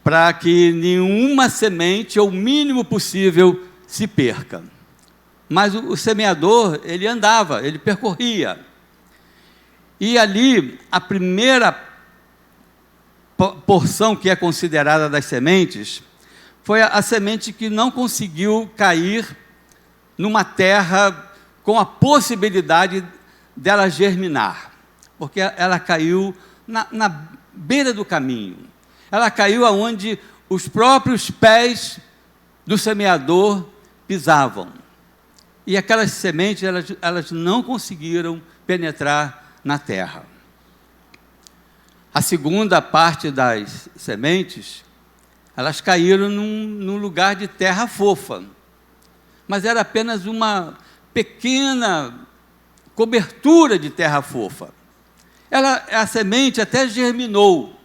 para que nenhuma semente, ou o mínimo possível, se perca. Mas o semeador, ele andava, ele percorria. E ali, a primeira porção que é considerada das sementes, foi a semente que não conseguiu cair numa terra com a possibilidade dela germinar, porque ela caiu na beira do caminho, ela caiu aonde os próprios pés do semeador pisavam, e aquelas sementes, elas não conseguiram penetrar na terra. A segunda parte das sementes, elas caíram num lugar de terra fofa, mas era apenas uma pequena cobertura de terra fofa. A semente até germinou,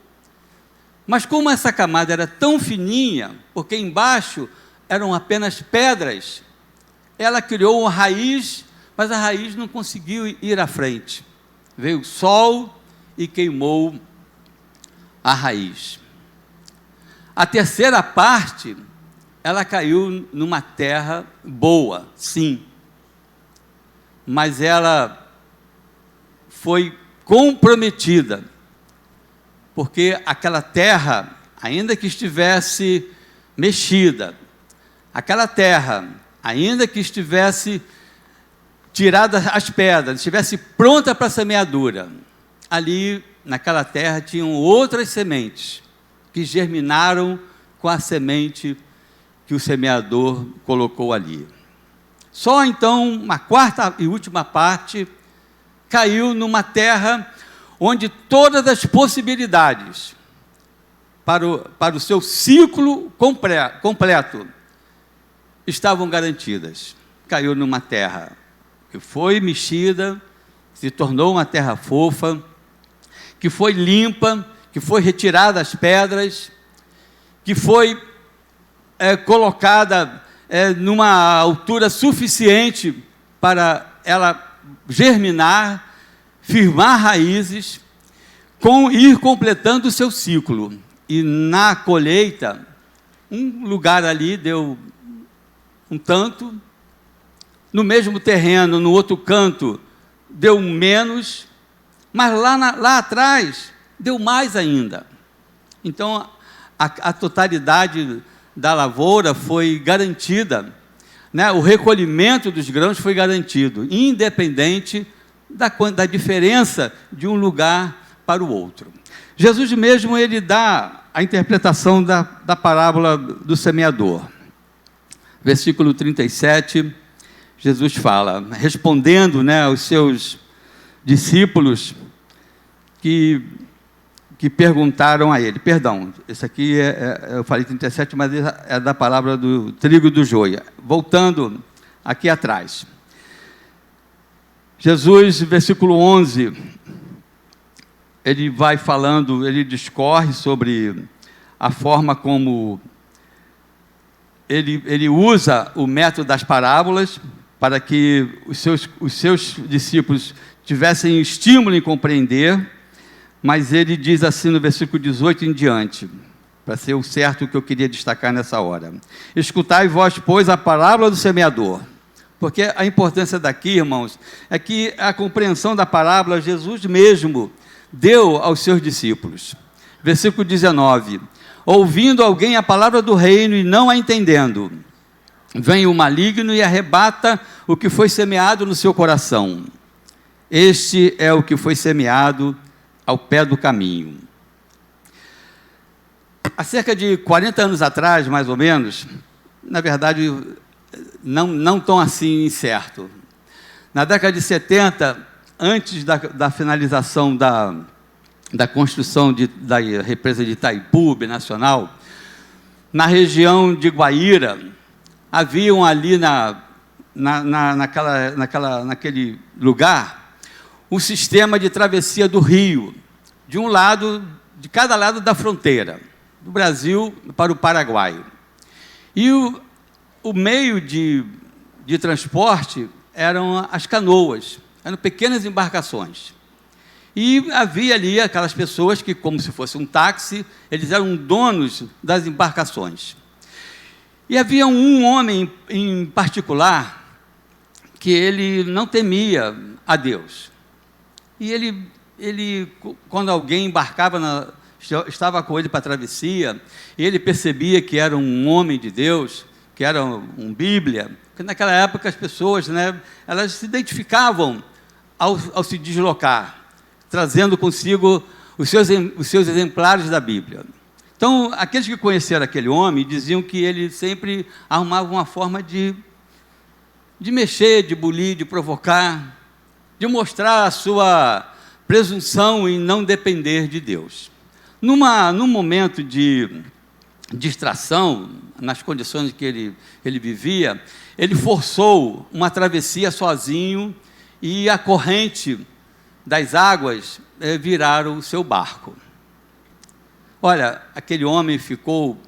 mas como essa camada era tão fininha, porque embaixo eram apenas pedras, ela criou uma raiz, mas a raiz não conseguiu ir à frente. Veio o sol e queimou a raiz. A terceira parte, ela caiu numa terra boa, sim, mas ela foi comprometida, porque aquela terra, ainda que estivesse mexida, aquela terra, ainda que estivesse tirada as pedras, estivesse pronta para a semeadura, ali naquela terra tinham outras sementes que germinaram com a semente que o semeador colocou ali. Só então uma quarta e última parte caiu numa terra onde todas as possibilidades para o seu ciclo completo estavam garantidas. Caiu numa terra que foi mexida, se tornou uma terra fofa, que foi limpa, que foi retirada as pedras, que foi colocada numa altura suficiente para ela germinar, firmar raízes, ir completando o seu ciclo. E na colheita, um lugar ali deu um tanto, no mesmo terreno, no outro canto, deu menos, mas lá atrás deu mais ainda. Então, a totalidade da lavoura foi garantida, né? O recolhimento dos grãos foi garantido, independente da diferença de um lugar para o outro. Jesus mesmo, ele dá a interpretação da parábola do semeador. Versículo 37, Jesus fala, respondendo, né, aos seus discípulos que perguntaram a ele, perdão, esse aqui eu falei 37, mas é da palavra do trigo e do joio. Voltando aqui atrás. Jesus, versículo 11, ele vai falando, ele discorre sobre a forma como ele usa o método das parábolas para que os seus discípulos tivessem estímulo em compreender, mas ele diz assim no versículo 18 em diante, para ser o certo que eu queria destacar nessa hora. Escutai vós, pois, a parábola do semeador. Porque a importância daqui, irmãos, é que a compreensão da parábola, Jesus mesmo deu aos seus discípulos. Versículo 19. Ouvindo alguém a palavra do reino e não a entendendo, vem o maligno e arrebata o que foi semeado no seu coração. Este é o que foi semeado ao pé do caminho. Há cerca de 40 anos atrás, mais ou menos, na verdade, não tão assim incerto. Na década de 70, antes da finalização da construção da represa de Itaipu Binacional, na região de Guaíra, haviam ali naquele lugar um sistema de travessia do rio, de cada lado da fronteira, do Brasil para o Paraguai. E o meio de transporte eram as canoas, eram pequenas embarcações. E havia ali aquelas pessoas que, como se fosse um táxi, eles eram donos das embarcações. E havia um homem em particular que ele não temia a Deus. E ele quando alguém embarcava, estava com ele para a travessia, e ele percebia que era um homem de Deus, que era um Bíblia, porque naquela época as pessoas, né, elas se identificavam ao se deslocar, trazendo consigo os seus exemplares da Bíblia. Então, aqueles que conheceram aquele homem diziam que ele sempre arrumava uma forma de mexer, de bulir, de provocar, de mostrar a sua presunção em não depender de Deus. Num momento de distração, nas condições que ele vivia, ele forçou uma travessia sozinho e a corrente das águas viraram o seu barco. Olha, aquele homem ficou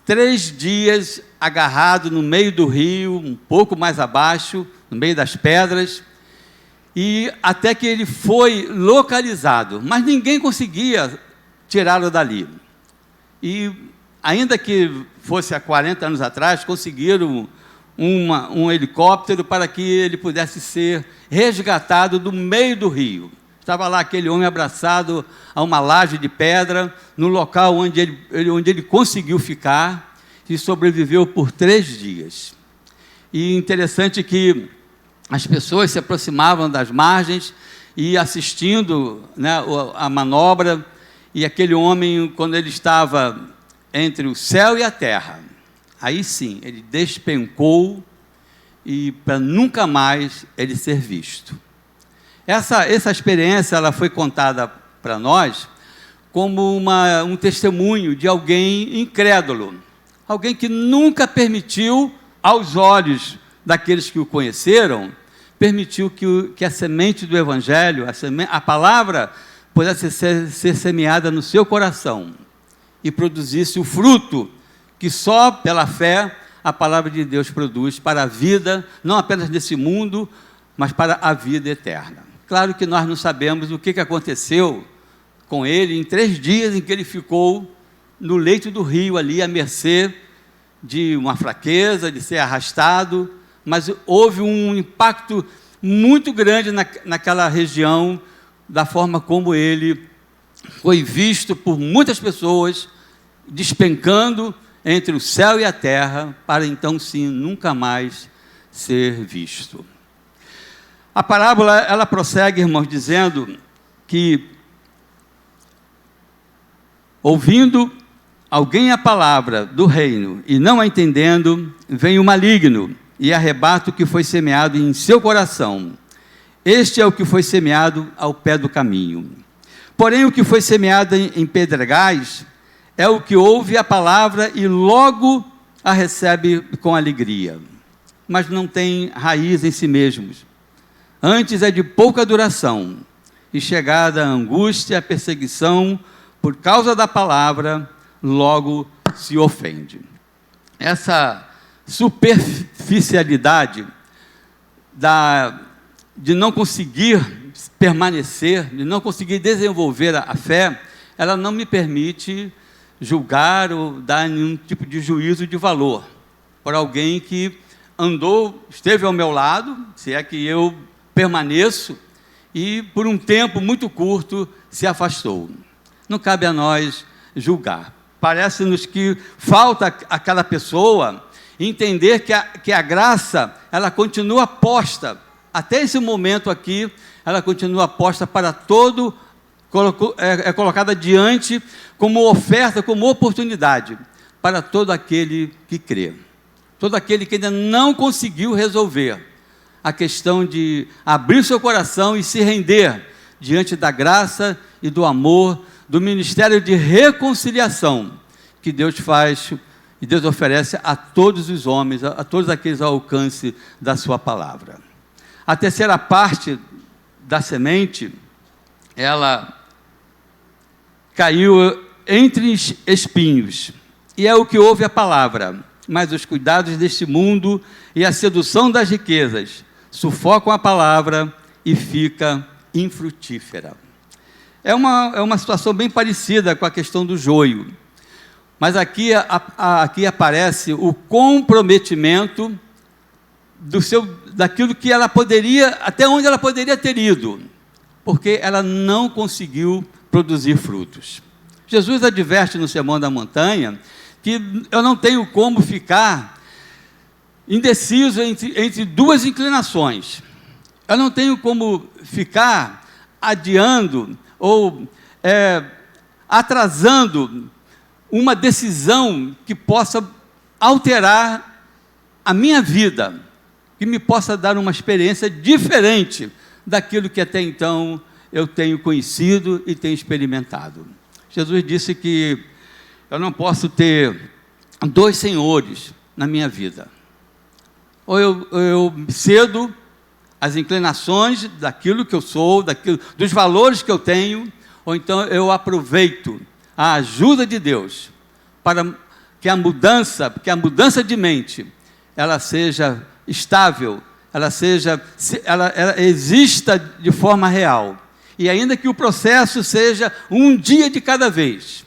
3 dias agarrado no meio do rio, um pouco mais abaixo, no meio das pedras, e até que ele foi localizado, mas ninguém conseguia tirá-lo dali. E ainda que fosse há 40 anos atrás, conseguiram um helicóptero para que ele pudesse ser resgatado do meio do rio. Estava lá aquele homem abraçado a uma laje de pedra, no local onde ele conseguiu ficar, e sobreviveu por 3 dias. E interessante que as pessoas se aproximavam das margens e assistindo, né, a manobra, e aquele homem, quando ele estava entre o céu e a terra, aí sim, ele despencou, e para nunca mais ele ser visto. Essa experiência ela foi contada para nós como um testemunho de alguém incrédulo, alguém que nunca permitiu, aos olhos daqueles que o conheceram, permitiu que a semente do Evangelho, a palavra, pudesse ser semeada no seu coração e produzisse o fruto que só pela fé a palavra de Deus produz para a vida, não apenas nesse mundo, mas para a vida eterna. Claro que nós não sabemos o que aconteceu com ele em 3 dias em que ele ficou no leito do rio ali, à mercê de uma fraqueza, de ser arrastado, mas houve um impacto muito grande naquela região, da forma como ele foi visto por muitas pessoas, despencando entre o céu e a terra, para então sim, nunca mais ser visto. A parábola, ela prossegue, irmãos, dizendo que, ouvindo alguém a palavra do reino e não a entendendo, vem o maligno e arrebata o que foi semeado em seu coração. Este é o que foi semeado ao pé do caminho. Porém, o que foi semeado em pedregais é o que ouve a palavra e logo a recebe com alegria, mas não tem raiz em si mesmos. Antes é de pouca duração, e chegada a angústia, a perseguição, por causa da palavra, logo se ofende. Essa superficialidade de não conseguir permanecer, de não conseguir desenvolver a fé, ela não me permite julgar ou dar nenhum tipo de juízo de valor por alguém que esteve ao meu lado, se é que eu permaneço, e por um tempo muito curto se afastou. Não cabe a nós julgar. Parece-nos que falta a cada pessoa entender que a graça, ela continua posta, até esse momento aqui, ela continua posta para todo, é colocada diante como oferta, como oportunidade, para todo aquele que crê. Todo aquele que ainda não conseguiu resolver a questão de abrir seu coração e se render diante da graça e do amor, do ministério de reconciliação que Deus faz e Deus oferece a todos os homens, a todos aqueles ao alcance da sua palavra. A terceira parte da semente, ela caiu entre espinhos, e é o que ouve a palavra, mas os cuidados deste mundo e a sedução das riquezas sufocam a palavra e fica infrutífera. É uma situação bem parecida com a questão do joio. Mas aqui aparece o comprometimento daquilo que ela poderia, até onde ela poderia ter ido, porque ela não conseguiu produzir frutos. Jesus adverte no Sermão da Montanha que eu não tenho como ficar indeciso entre duas inclinações. Eu não tenho como ficar adiando ou atrasando uma decisão que possa alterar a minha vida, que me possa dar uma experiência diferente daquilo que até então eu tenho conhecido e tenho experimentado. Jesus disse que eu não posso ter dois senhores na minha vida. Ou eu cedo às inclinações daquilo que eu sou, dos valores que eu tenho, ou então eu aproveito a ajuda de Deus para que a mudança de mente, ela seja estável, ela exista de forma real. E ainda que o processo seja um dia de cada vez,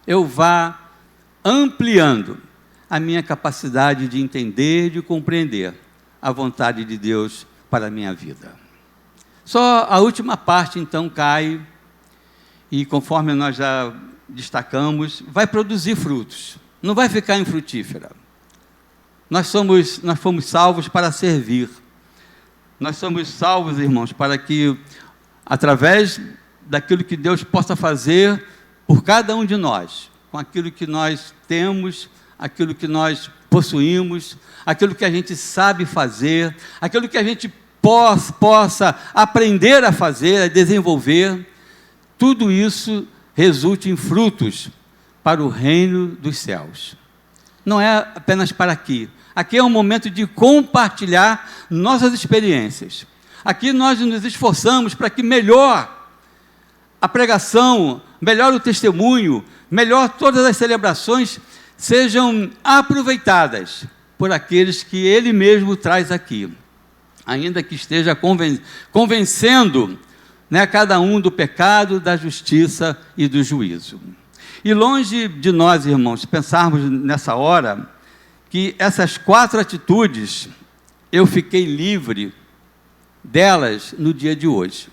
eu vá ampliando a minha capacidade de entender e de compreender a vontade de Deus para a minha vida. Só a última parte, então, cai, e conforme nós já destacamos, vai produzir frutos, não vai ficar infrutífera. Nós fomos salvos para servir. Nós somos salvos, irmãos, para que, através daquilo que Deus possa fazer por cada um de nós, com aquilo que nós temos, aquilo que nós possuímos, aquilo que a gente sabe fazer, aquilo que a gente possa aprender a fazer, a desenvolver, tudo isso resulte em frutos para o reino dos céus. Não é apenas para aqui. Aqui é um momento de compartilhar nossas experiências. Aqui nós nos esforçamos para que melhor a pregação, melhor o testemunho, melhor todas as celebrações sejam aproveitadas por aqueles que Ele mesmo traz aqui, ainda que esteja convencendo, cada um do pecado, da justiça e do juízo. E longe de nós, irmãos, pensarmos nessa hora que essas 4 atitudes eu fiquei livre delas no dia de hoje,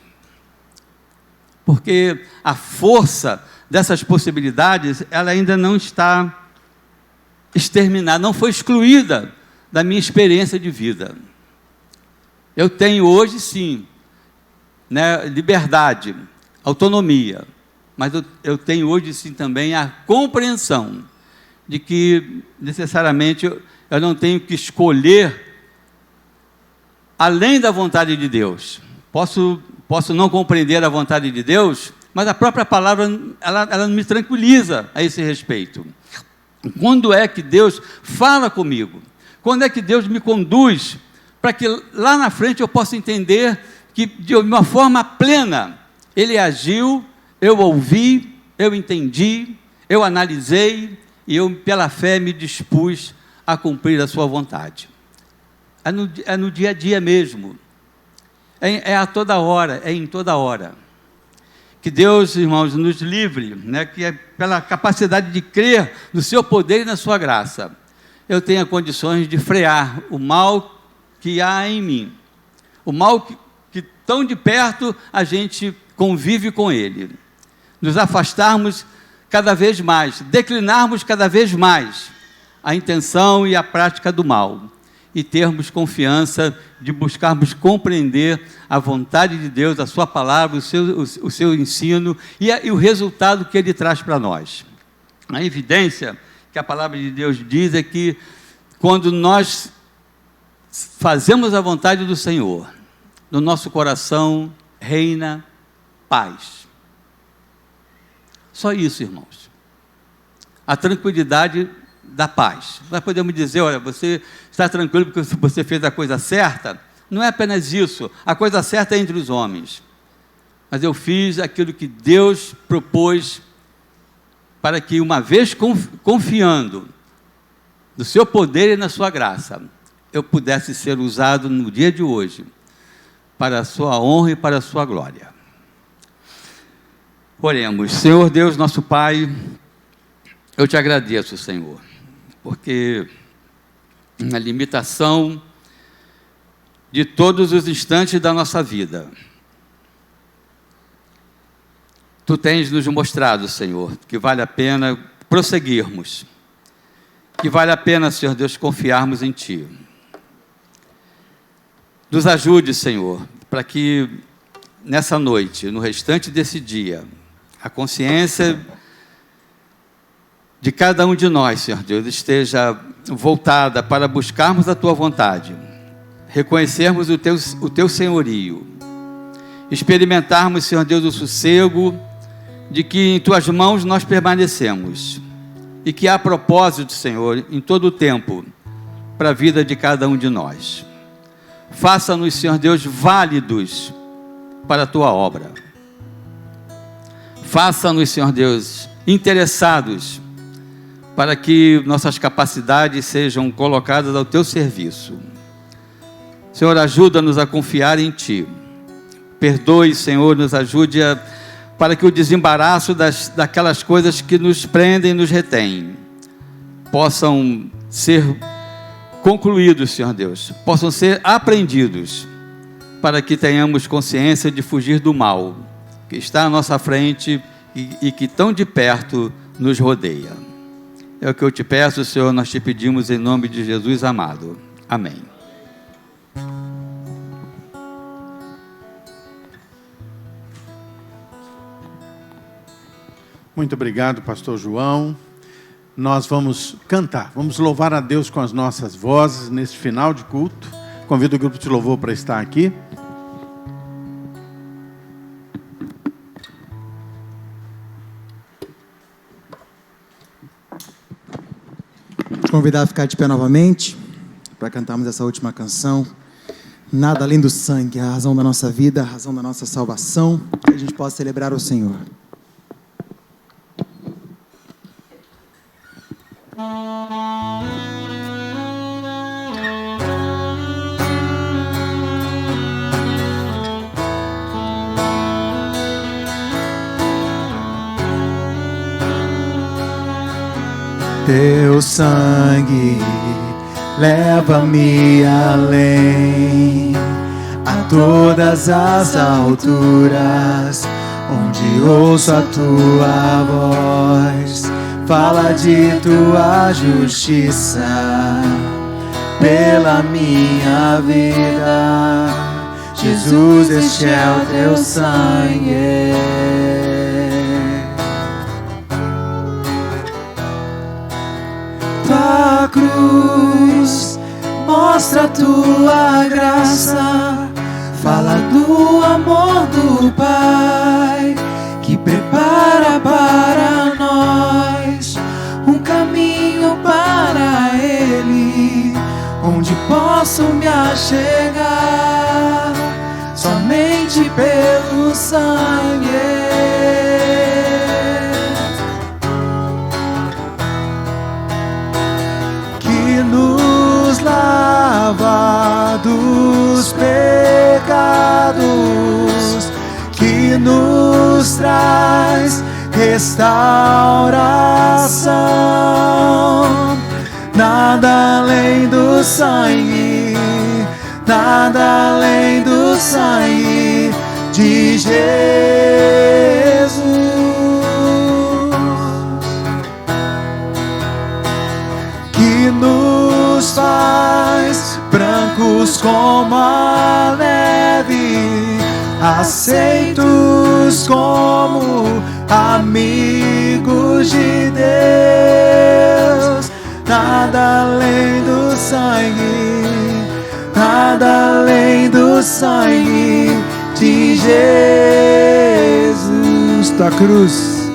porque a força dessas possibilidades ela ainda não está exterminada, não foi excluída da minha experiência de vida. Eu tenho hoje sim, liberdade, autonomia, mas eu tenho hoje sim também a compreensão de que necessariamente eu não tenho que escolher além da vontade de Deus. Posso não compreender a vontade de Deus, mas a própria palavra ela me tranquiliza a esse respeito. Quando é que Deus fala comigo? Quando é que Deus me conduz para que lá na frente eu possa entender que de uma forma plena Ele agiu, eu ouvi, eu entendi, eu analisei e eu pela fé me dispus a cumprir a sua vontade. É no dia a dia mesmo, é a toda hora, é em toda hora. Que Deus, irmãos, nos livre, que é pela capacidade de crer no seu poder e na sua graça, eu tenha condições de frear o mal que há em mim, o mal que tão de perto a gente convive com ele, nos afastarmos cada vez mais, declinarmos cada vez mais a intenção e a prática do mal, e termos confiança de buscarmos compreender a vontade de Deus, a sua palavra, o seu ensino e o resultado que Ele traz para nós. A evidência que a palavra de Deus diz é que quando nós fazemos a vontade do Senhor, no nosso coração reina paz. Só isso, irmãos. A tranquilidade da paz. Nós podemos dizer, olha, você está tranquilo porque você fez a coisa certa? Não é apenas isso. A coisa certa é entre os homens. Mas eu fiz aquilo que Deus propôs para que, uma vez confiando no seu poder e na sua graça, eu pudesse ser usado no dia de hoje para a sua honra e para a sua glória. Oremos. Senhor Deus, nosso Pai, eu te agradeço, Senhor, porque na limitação de todos os instantes da nossa vida, Tu tens nos mostrado, Senhor, que vale a pena prosseguirmos, que vale a pena, Senhor Deus, confiarmos em Ti. Nos ajude, Senhor, para que nessa noite, no restante desse dia, a consciência de cada um de nós, Senhor Deus, esteja voltada para buscarmos a Tua vontade, reconhecermos o Teu senhorio, experimentarmos, Senhor Deus, o sossego de que em Tuas mãos nós permanecemos e que há propósito, Senhor, em todo o tempo para a vida de cada um de nós. Faça-nos, Senhor Deus, válidos para a Tua obra. Faça-nos, Senhor Deus, interessados para que nossas capacidades sejam colocadas ao Teu serviço. Senhor, ajuda-nos a confiar em Ti. Perdoe, Senhor, nos ajude para que o desembaraço daquelas coisas que nos prendem e nos retêm possam ser concluídos, Senhor Deus, possam ser aprendidos, para que tenhamos consciência de fugir do mal que está à nossa frente e que tão de perto nos rodeia. É o que eu te peço, Senhor, nós te pedimos em nome de Jesus amado. Amém. Muito obrigado, pastor João. Nós vamos cantar, vamos louvar a Deus com as nossas vozes nesse final de culto. Convido o grupo de louvor para estar aqui. Convidar a ficar de pé novamente para cantarmos essa última canção. Nada além do sangue, a razão da nossa vida, a razão da nossa salvação, que a gente possa celebrar o Senhor. Teu sangue leva-me além, a todas as alturas, onde ouço a Tua voz, fala de Tua justiça pela minha vida. Jesus, este é o Teu sangue. Tua cruz mostra a Tua graça, fala do amor do Pai, que prepara para nós um caminho para Ele, onde posso me achegar somente pelo sangue. Nos lava dos pecados, que nos traz restauração. Nada além do sangue, nada além do sangue de Jesus. Nos faz brancos como a neve, aceitos como amigos de Deus. Nada além do sangue, nada além do sangue de Jesus. Tua cruz,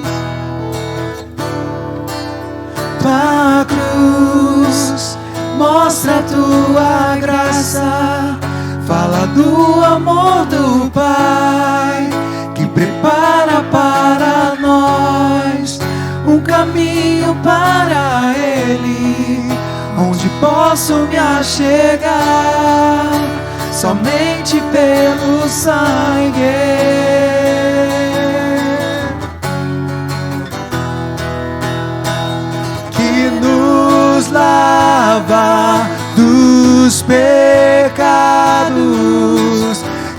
Tua cruz mostra a Tua graça, fala do amor do Pai, que prepara para nós um caminho para Ele, onde posso me achegar somente pelo sangue. lava dos pecados,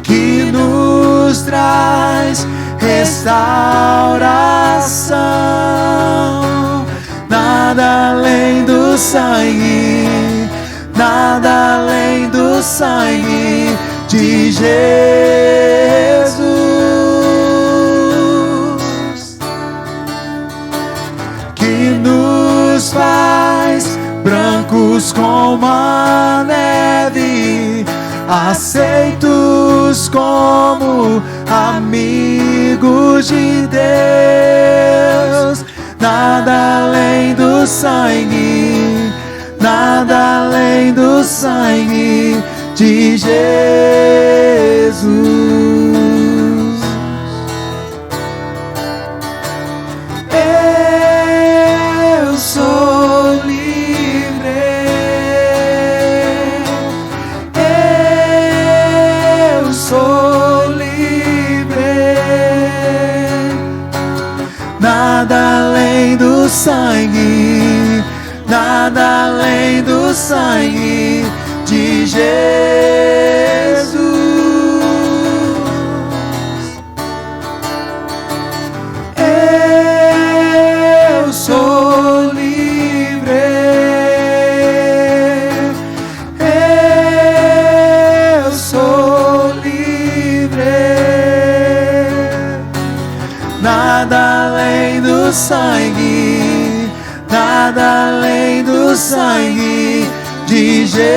que nos traz restauração. Nada além do sangue, nada além do sangue de Jesus, que nos faz brancos como a neve, aceitos como amigos de Deus. Nada além do sangue, nada além do sangue de Jesus. Eu sou livre, eu sou livre. Nada além do sangue, nada além do sangue de Jesus. Eu sou livre, eu sou livre. Nada além do sangue, nada além do sangue de Jesus.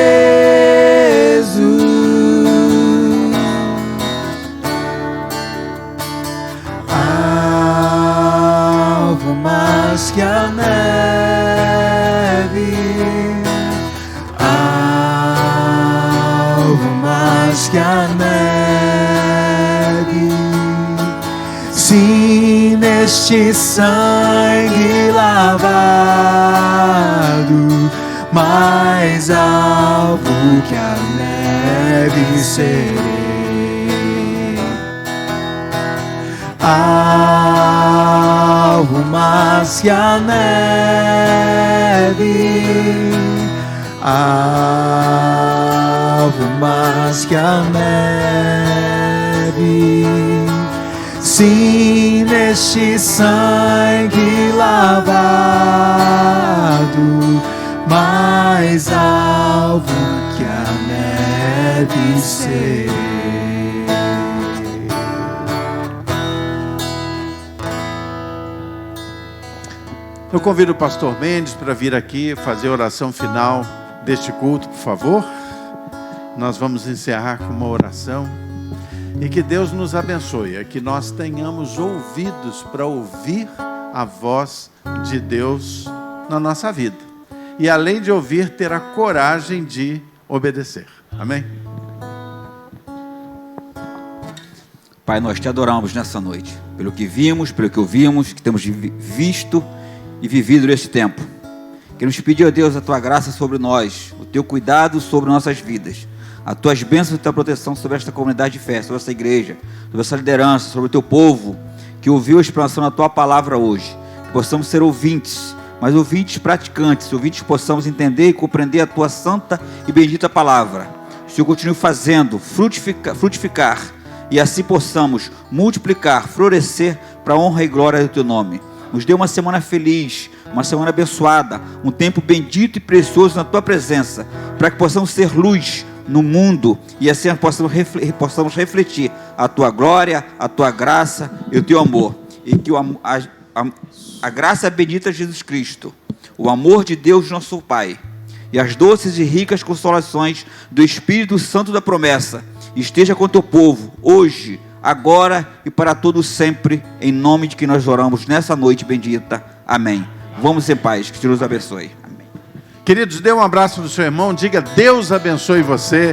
Algo mais que a neve, algo mais que a neve. Sim, neste sangue lavado, mais alvo que a neve serei. Alvo mais que a neve, alvo mais que a neve. Sim, neste sangue lavado, mais alvo que a neve serei. Eu convido o pastor Mendes para vir aqui fazer a oração final deste culto, por favor. Nós vamos encerrar com uma oração. E que Deus nos abençoe, que nós tenhamos ouvidos para ouvir a voz de Deus na nossa vida. E além de ouvir, ter a coragem de obedecer. Amém? Pai, nós te adoramos nessa noite, pelo que vimos, pelo que ouvimos, que temos visto e vivido neste tempo. Queremos pedir a Deus a tua graça sobre nós, o teu cuidado sobre nossas vidas, as tuas bênçãos e a tua proteção sobre esta comunidade de fé, sobre essa igreja, sobre essa liderança, sobre o teu povo, que ouviu a explanação da tua palavra hoje. Que possamos ser ouvintes, mas ouvintes praticantes, ouvintes que possamos entender e compreender a tua santa e bendita palavra. O Senhor continue fazendo, frutificar, e assim possamos multiplicar, florescer para a honra e glória do teu nome. Nos dê uma semana feliz, uma semana abençoada, um tempo bendito e precioso na tua presença, para que possamos ser luz no mundo e assim possamos refletir a tua glória, a tua graça e o teu amor. E que a graça bendita de Jesus Cristo, o amor de Deus nosso Pai e as doces e ricas consolações do Espírito Santo da promessa esteja com o teu povo, hoje, agora e para todo sempre, em nome de que nós oramos nessa noite bendita. Amém. Vamos em paz, que Deus nos abençoe. Amém. Queridos, dê um abraço no seu irmão, diga: Deus abençoe você.